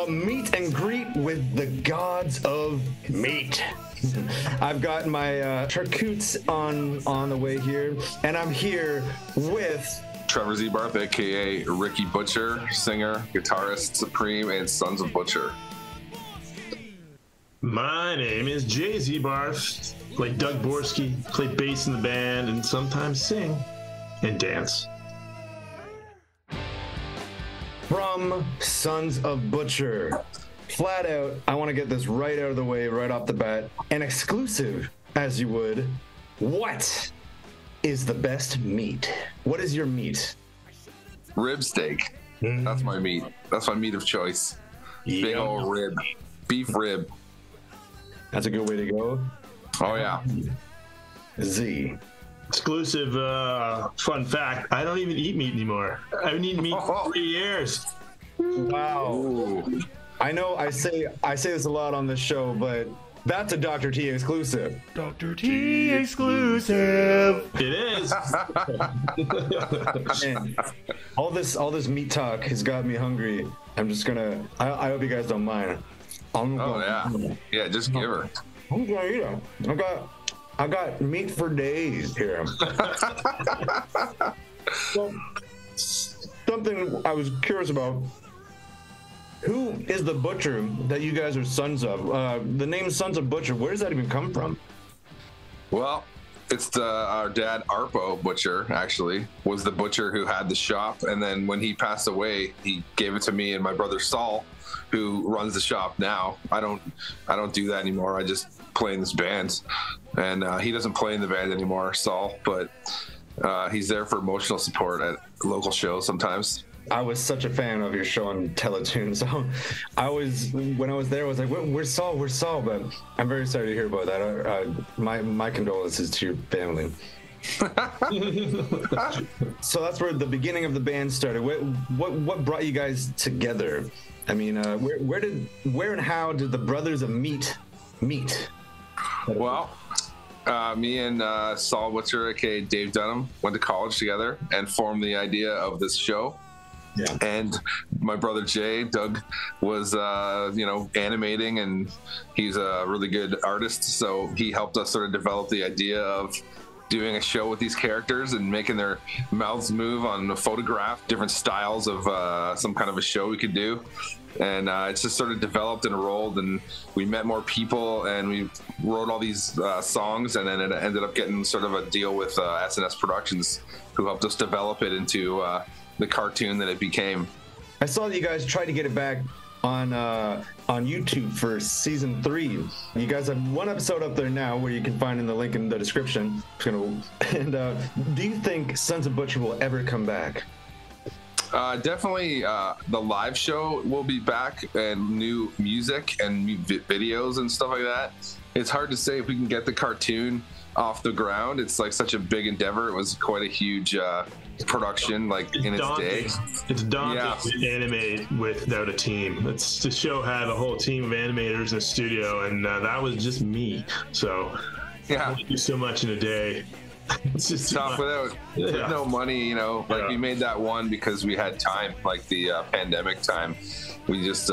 a meet and greet with the gods of meat. I've got my charcutes on the way here, and I'm here with Trevor Z. Barth, aka Ricky Butcher, singer, guitarist, Supreme, and Sons of Butcher. My name is Jay-Z Barth. Play Doug Borski, play bass in the band, and sometimes sing and dance. From Sons of Butcher. Flat out, I want to get this right out of the way, right off the bat. An exclusive, as you would. What is the best meat? What is your meat? Rib steak. That's my meat. That's my meat of choice. Big old rib. Beef rib. That's a good way to go. Oh, yeah. Z. Exclusive fun fact, I don't even eat meat anymore. I haven't eaten meat for 3 years. Wow. Ooh. I know I say this a lot on this show, but that's a Dr. T exclusive. Dr. T exclusive. It is. Man, all this meat talk has got me hungry. I'm just gonna. I hope you guys don't mind. Yeah, just give her. I'm gonna eat them. I got meat for days here. So, something I was curious about. Who is the butcher that you guys are sons of? The name Sons of Butcher, where does that even come from? Well, it's our dad, Arpo Butcher, actually, was the butcher who had the shop. And then when he passed away, he gave it to me and my brother Saul, who runs the shop now. I don't do that anymore. I just play in this band. And he doesn't play in the band anymore, Saul, but he's there for emotional support at local shows sometimes. I was such a fan of your show on Teletoon, so when I was there, I was like, "Where's Saul? Where's Saul?" But I'm very sorry to hear about that. My condolences to your family. So that's where the beginning of the band started. What brought you guys together? I mean, where and how did the Brothers of Meat meet? Well, me and Saul Butcher, aka Dave Dunham, went to college together and formed the idea of this show. Yeah. And my brother Jay, Doug, was animating, and he's a really good artist, so he helped us sort of develop the idea of doing a show with these characters and making their mouths move on a photograph, different styles of some kind of a show we could do. And it's just sort of developed and rolled, and we met more people, and we wrote all these songs, and then it ended up getting sort of a deal with S&S Productions, who helped us develop it into the cartoon that it became. I saw that you guys tried to get it back on YouTube for season 3. You guys have one episode up there now where you can find in the link in the description. And do you think Sons of Butcher will ever come back? Definitely the live show will be back, and new music and new videos and stuff like that. It's hard to say if we can get the cartoon off the ground. It's like such a big endeavor. It was quite a huge production, like in its day. It's daunting to animate without a team. The show had a whole team of animators in the studio, and that was just me. So yeah, I do so much in a day. It's just tough with no money, like we made that one because we had time, like the pandemic time. We just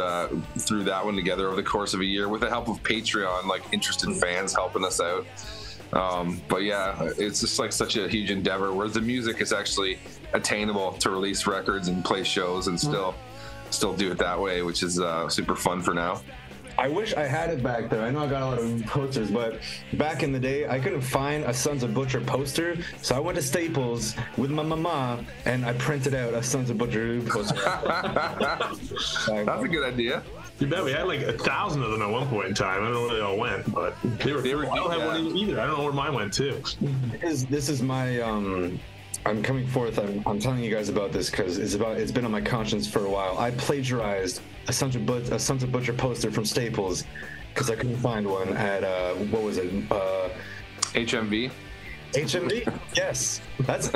threw that one together over the course of a year with the help of Patreon, like interested fans helping us out. But yeah, it's just like such a huge endeavor, whereas the music is actually attainable to release records and play shows and still do it that way, which is super fun for now. I wish I had it back there. I know I got a lot of posters, but back in the day, I couldn't find a Sons of Butcher poster, so I went to Staples with my mama, and I printed out a Sons of Butcher poster. That's a good idea. You bet. We had like 1,000 of them at one point in time. I don't know where they all went, but they were I don't have one either. I don't know where mine went too. This is my I'm coming forth. I'm telling you guys about this because it's been on my conscience for a while. I plagiarized a Sons of Butcher poster from Staples because I couldn't find one at what was it? HMV. HMV? Yes. That's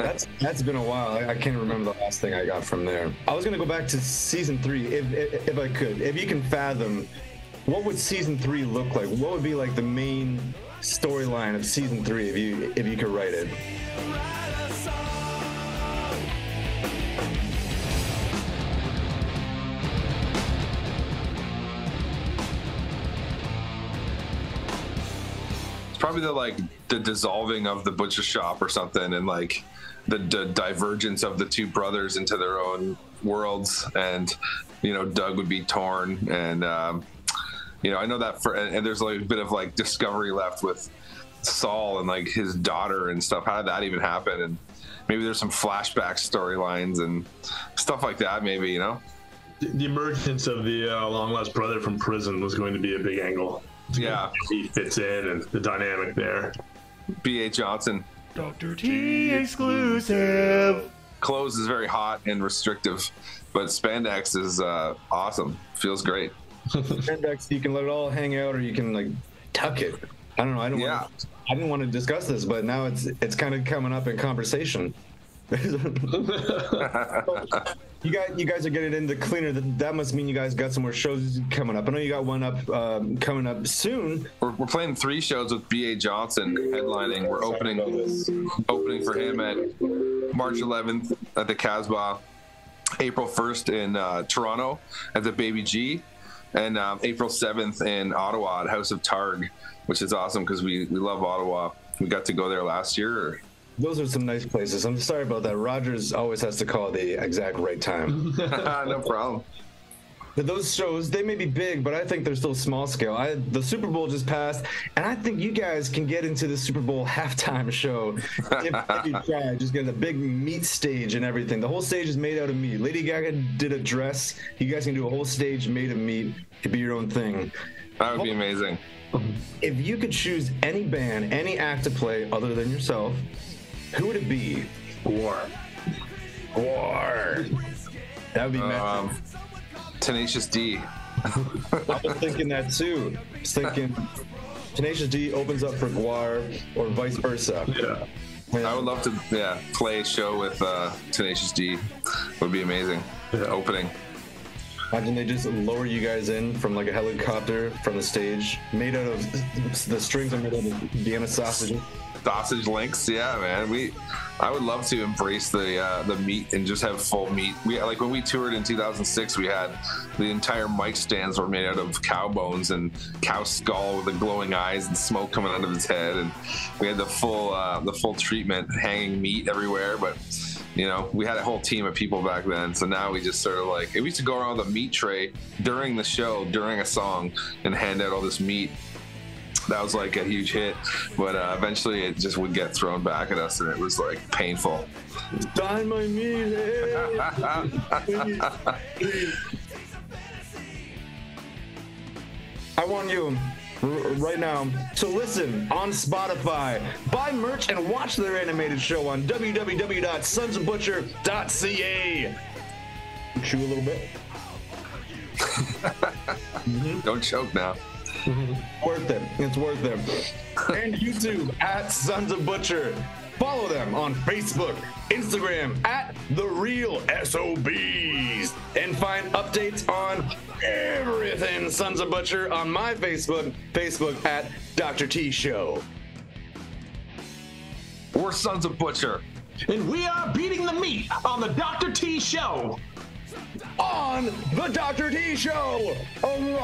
been a while. I can't remember the last thing I got from there. I was gonna go back to season 3 if I could. If you can fathom, what would season 3 look like? What would be like the main storyline of season 3 if you could write it? probably the dissolving of the butcher shop or something, and like the divergence of the two brothers into their own worlds, and Doug would be torn, and I know that and there's like a bit of like discovery left with Saul and like his daughter and stuff. How did that even happen? And maybe there's some flashback storylines and stuff like that, maybe, The emergence of the long lost brother from prison was going to be a big angle. Yeah, he fits in, and the dynamic there. B.A. Johnson. Dr. T exclusive. Clothes is very hot and restrictive, but spandex is awesome. Feels great. Spandex, you can let it all hang out, or you can like tuck it. I don't know. I didn't want to discuss this, but now it's kind of coming up in conversation. You guys are getting into cleaner. That must mean you guys got some more shows coming up. I know you got one up coming up soon. We're playing 3 shows with B.A. Johnson headlining. We're opening for him at March 11th at the Casbah, April 1st in Toronto at the Baby G, and April 7th in Ottawa at House of Targ, which is awesome because we love Ottawa. We got to go there last year. Those are some nice places. I'm sorry about that. Rogers always has to call the exact right time. No problem. But those shows, they may be big, but I think they're still small scale. The Super Bowl just passed, and I think you guys can get into the Super Bowl halftime show if you try. Just get a big meat stage and everything. The whole stage is made out of meat. Lady Gaga did a dress. You guys can do a whole stage made of meat. It'd be your own thing. That would be amazing. If you could choose any band, any act to play other than yourself, who would it be? War. That would be massive. Tenacious D. I was thinking that too. I was thinking Tenacious D opens up for Guar or vice versa. Yeah. I would love to play a show with Tenacious D. It would be amazing. Opening. Imagine they just lower you guys in from like a helicopter from the stage, made out of the strings are made out of Vienna sausages. Sausage links, yeah, man. I would love to embrace the meat and just have full meat. We like when we toured in 2006, we had the entire mic stands were made out of cow bones and cow skull with the glowing eyes and smoke coming out of its head, and we had the full treatment, hanging meat everywhere. But we had a whole team of people back then, so now we just sort of like we used to go around with a meat tray during the show, during a song, and hand out all this meat. That was like a huge hit, but eventually it just would get thrown back at us, and it was like painful. Dine my meat. I want you right now to listen on Spotify, buy merch, and watch their animated show on www.sonsofbutcher.ca. Chew a little bit. Don't choke now. Worth it. It's worth it. And YouTube at Sons of Butcher. Follow them on Facebook, Instagram at The Real SOBs. And find updates on everything Sons of Butcher on my Facebook at Dr. T Show. We're Sons of Butcher. And we are beating the meat on the Dr. T Show. On the Dr. T Show. Woo!